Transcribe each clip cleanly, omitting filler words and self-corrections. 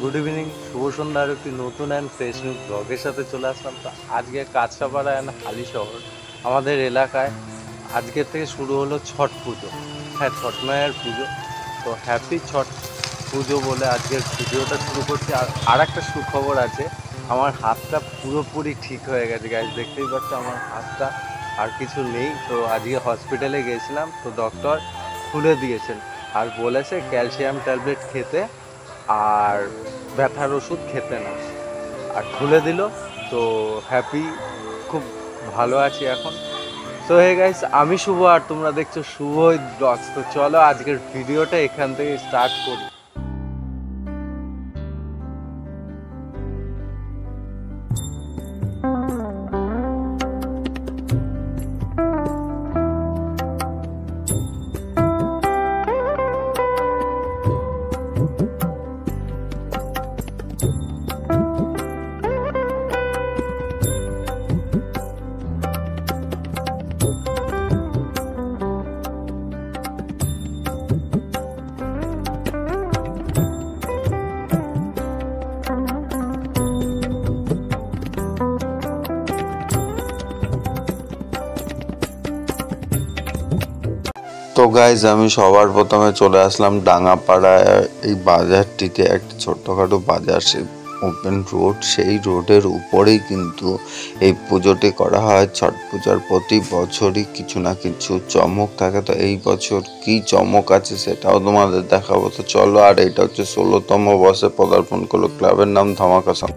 Good evening, শুভ সন্ধ্যার একটি নতুন অ্যান্ড ফ্রেশ নিউ ব্লগের সাথে চলে আসলাম। তো আজকে কাঁচরাপাড়া অ্যান্ড হালি শহর আমাদের এলাকায় আজকের থেকে শুরু হলো ছট পুজো। হ্যাঁ, ছট মায়ের পুজো। তো হ্যাপি ছট পুজো বলে আজকের ভিডিওটা শুরু করছি। আর একটা সুখবর আছে, আমার হাতটা পুরোপুরি ঠিক হয়ে গেছে গাইজ, দেখতেই পাচ্ছ আমার হাতটা আর কিছু নেই। তো আজকে হসপিটালে গিয়েছিলাম, তো ডক্টর খুলে দিয়েছেন আর বলেছে ক্যালসিয়াম ট্যাবলেট খেতে আর ব্যথার ওষুধ খেতে না, আর খুলে দিল। তো হ্যাপি, খুব ভালো আছি এখন। তো হে গাইস, আমি শুভ আর তোমরা দেখছো শুভ ব্লগস। তো চলো আজকের ভিডিওটা এখান থেকে স্টার্ট করি। তো গাইজ, আমি সবার প্রথমে চলে আসলাম ডাঙ্গাপাড়ায়। এই বাজারটিতে একটা ছোট্টখাটো বাজার, সেই ওপেন রোড, সেই রোডের উপরেই কিন্তু এই পুজোটি করা হয়। ছট পূজার প্রতি বছরই কিছু না কিছু চমক থাকে। তো এই বছর কি চমক আছে সেটাও তোমাদের দেখাবো। তো চলো। আর এটা হচ্ছে 16তম বর্ষে পদার্পণ করলো, ক্লাবের নাম ধামাকা সং।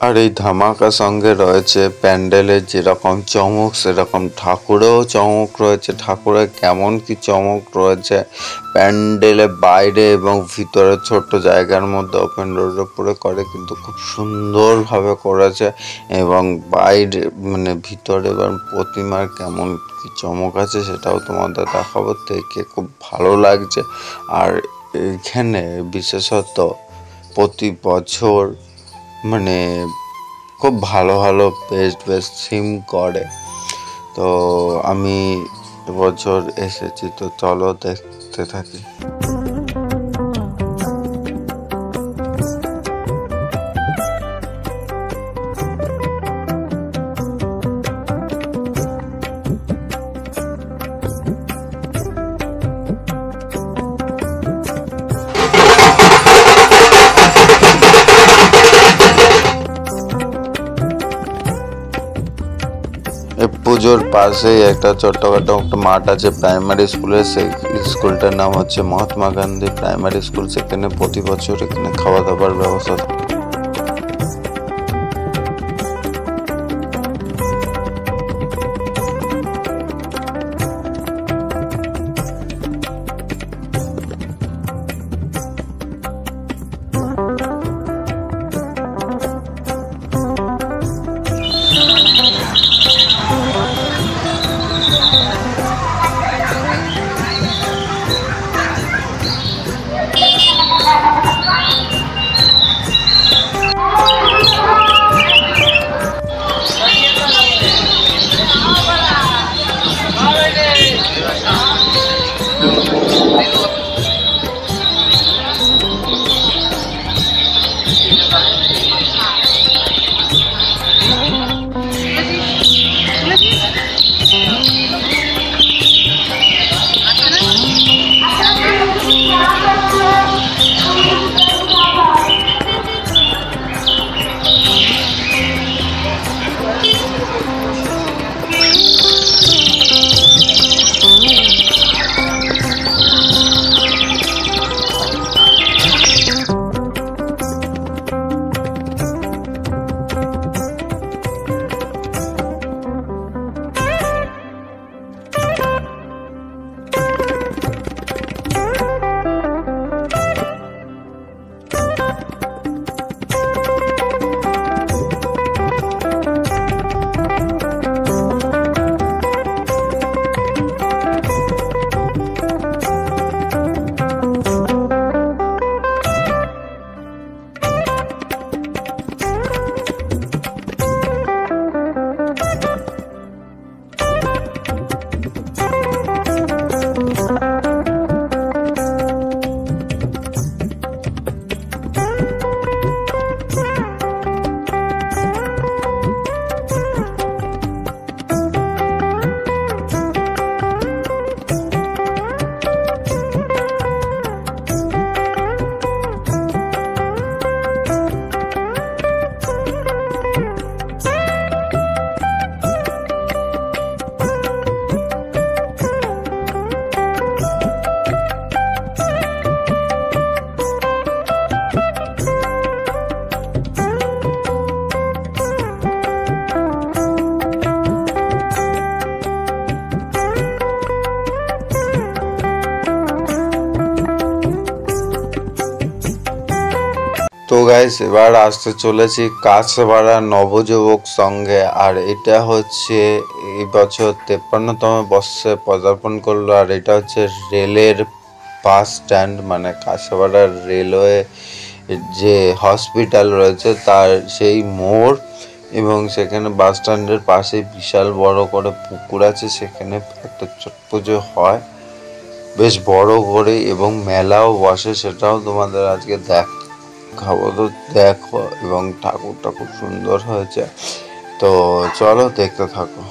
আর এই ধামাকা সঙ্গে রয়েছে প্যান্ডেলের যেরকম চমক সেরকম ঠাকুরেও চমক রয়েছে। ঠাকুরের কেমন কি চমক রয়েছে প্যান্ডেলের বাইরে এবং ভিতরে ছোট্ট জায়গার মধ্যে ওপেন রোডের উপরে করে, কিন্তু খুব সুন্দরভাবে করেছে। এবং বাইরে মানে ভিতরে এবার প্রতিমার কেমন কি চমক আছে সেটাও তোমাদের দেখাবো। দেখে খুব ভালো লাগছে। আর এখানে বিশেষত প্রতি বছর মানে খুব ভালো ভালো বেস্ট থিম করে। তো আমি এবছর এসেছি, তো চলো দেখতে থাকি। পুজোর পাশেই একটা ছোট্টখাটো একটা মাঠ আছে প্রাইমারি স্কুলের। সেই স্কুলটার নাম হচ্ছে মহাত্মা গান্ধী প্রাইমারি স্কুল। সেখানে প্রতি বছর এখানে খাওয়া দাওয়ার ব্যবস্থা। তো গাইস এবার আসতে চলেছি কাছবাড়া নবযুবক সঙ্গে। আর এটা হচ্ছে এই বছর 53তম বর্ষে পদার্পণ করলো। আর এটা হচ্ছে রেলের বাস স্ট্যান্ড, মানে কাছবাড়ার রেলওয়ে যে হসপিটাল রয়েছে তার সেই মোড়, এবং সেখানে বাস স্ট্যান্ডের পাশে বিশাল বড় করে পুকুর আছে, সেখানে একটা ছট পুজো হয় বেশ বড় করে, এবং মেলাও বসে, সেটাও তোমাদের আজকে দেখাবো। তো দেখো, এবং ঠাকুরটা খুব সুন্দর হয়েছে, তো চলো দেখতে থাকো।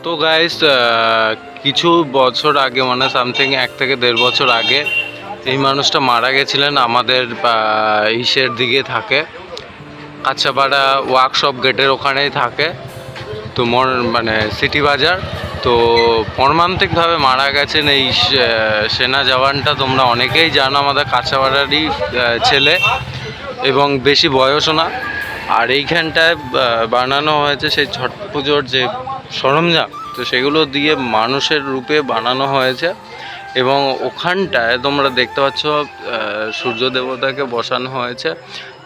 তো গাইস, কিছু বছর আগে, মানে সামথিং 1 থেকে 1.5 বছর আগে এই মানুষটা মারা গেছিলেন। আমাদের ইসের দিকে থাকে, কাছাপাড়া ওয়ার্কশপ গেটের ওখানেই থাকে, তো মানে সিটি বাজার। তো মর্মান্তিকভাবে মারা গেছেন এই সেনা জওয়ানটা। তোমরা অনেকেই জানো, আমাদের কাছাপাড়ারই ছেলে, এবং বেশি বয়সও না। আর এইখানটায় বানানো হয়েছে সেই ছট পুজোর যে সরঞ্জাম, তো সেগুলো দিয়ে মানুষের রূপে বানানো হয়েছে। এবং ওখানটায় তোমরা দেখতে পাচ্ছ সূর্য দেবতাকে বসানো হয়েছে।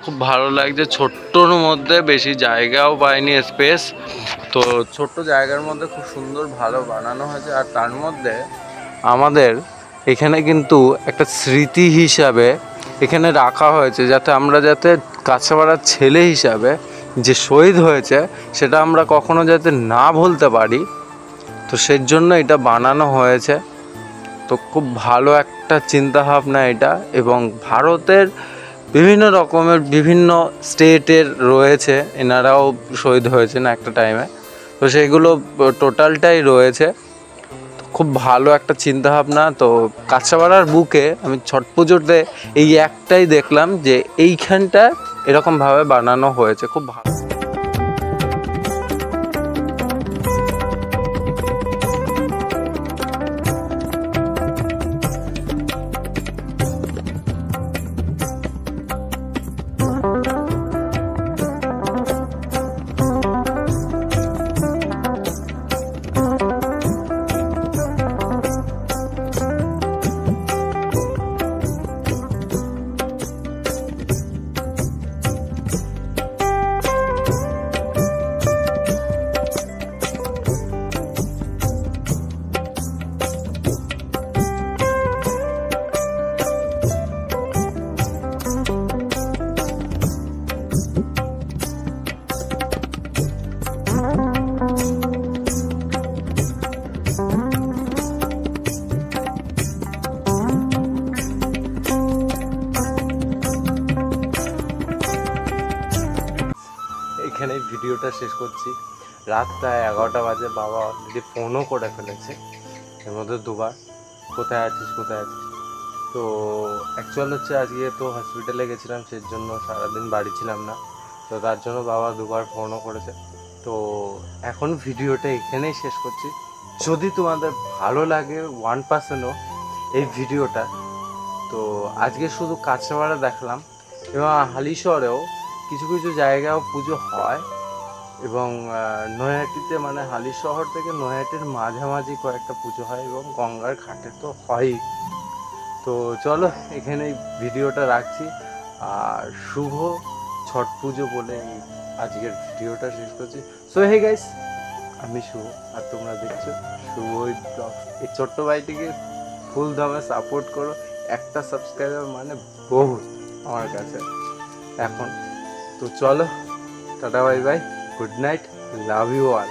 খুব ভালো লাগছে, ছোট্টর মধ্যে, বেশি জায়গাও পায়নি স্পেস, তো ছোট্ট জায়গার মধ্যে খুব সুন্দর ভালো বানানো হয়েছে। আর তার মধ্যে আমাদের এখানে কিন্তু একটা স্মৃতি হিসাবে এখানে রাখা হয়েছে, যাতে আমরা কাছাপাড়ার ছেলে হিসাবে যে শহীদ হয়েছে সেটা আমরা কখনো যাতে না ভুলতে পারি, তো সেই জন্য এটা বানানো হয়েছে। তো খুব ভালো একটা চিন্তাভাবনা এটা। এবং ভারতের বিভিন্ন রকমের বিভিন্ন স্টেটের রয়েছে, এনারাও শহীদ হয়েছেন একটা টাইমে, তো সেইগুলো টোটালটাই রয়েছে। খুব ভালো একটা চিন্তাভাবনা। তো কাছাপাড়ার বুকে আমি ছট পুজোতে এই একটাই দেখলাম যে এইখানটা এরকমভাবে বানানো হয়েছে, খুব ভালো। এখানেই ভিডিওটা শেষ করছি। রাত প্রায় 11টা বাজে, বাবা অলরেডি ফোনও করে ফেলেছে এর মধ্যে দুবার, কোথায় আছিস কোথায় আছিস। তো অ্যাকচুয়াল হচ্ছে আজকে তো হসপিটালে গেছিলাম, সেই জন্য সারাদিন বাড়ি ছিলাম না, তো তার জন্য বাবা দুবার ফোনও করেছে। তো এখন ভিডিওটা এখানেই শেষ করছি। যদি তোমাদের ভালো লাগে 1%ও এই ভিডিওটা, তো আজকে শুধু কাছড়াপাড়া দেখলাম এবং হালিশহরেও কিছু কিছু জায়গাও পুজো হয়, এবং নৈহাটিতে মানে হালিশহর থেকে নৈহাটির মাঝামাঝি কয়েকটা পুজো হয়, এবং গঙ্গার ঘাটে তো হয়ই। তো চলো এখানেই ভিডিওটা রাখছি, আর শুভ ছট পুজো বলে আজকের ভিডিওটা শেষ করছি। সো হে গাইস, আমি শুভ আর তোমরা দেখছো শুভ ব্লগ। এই ছোট্ট ভাইটিকে ফুল দামে সাপোর্ট করো, একটা সাবস্ক্রাইবার মানে বহুত আমার কাছে এখন। তো চলো, tata bye bye, good night, love you all.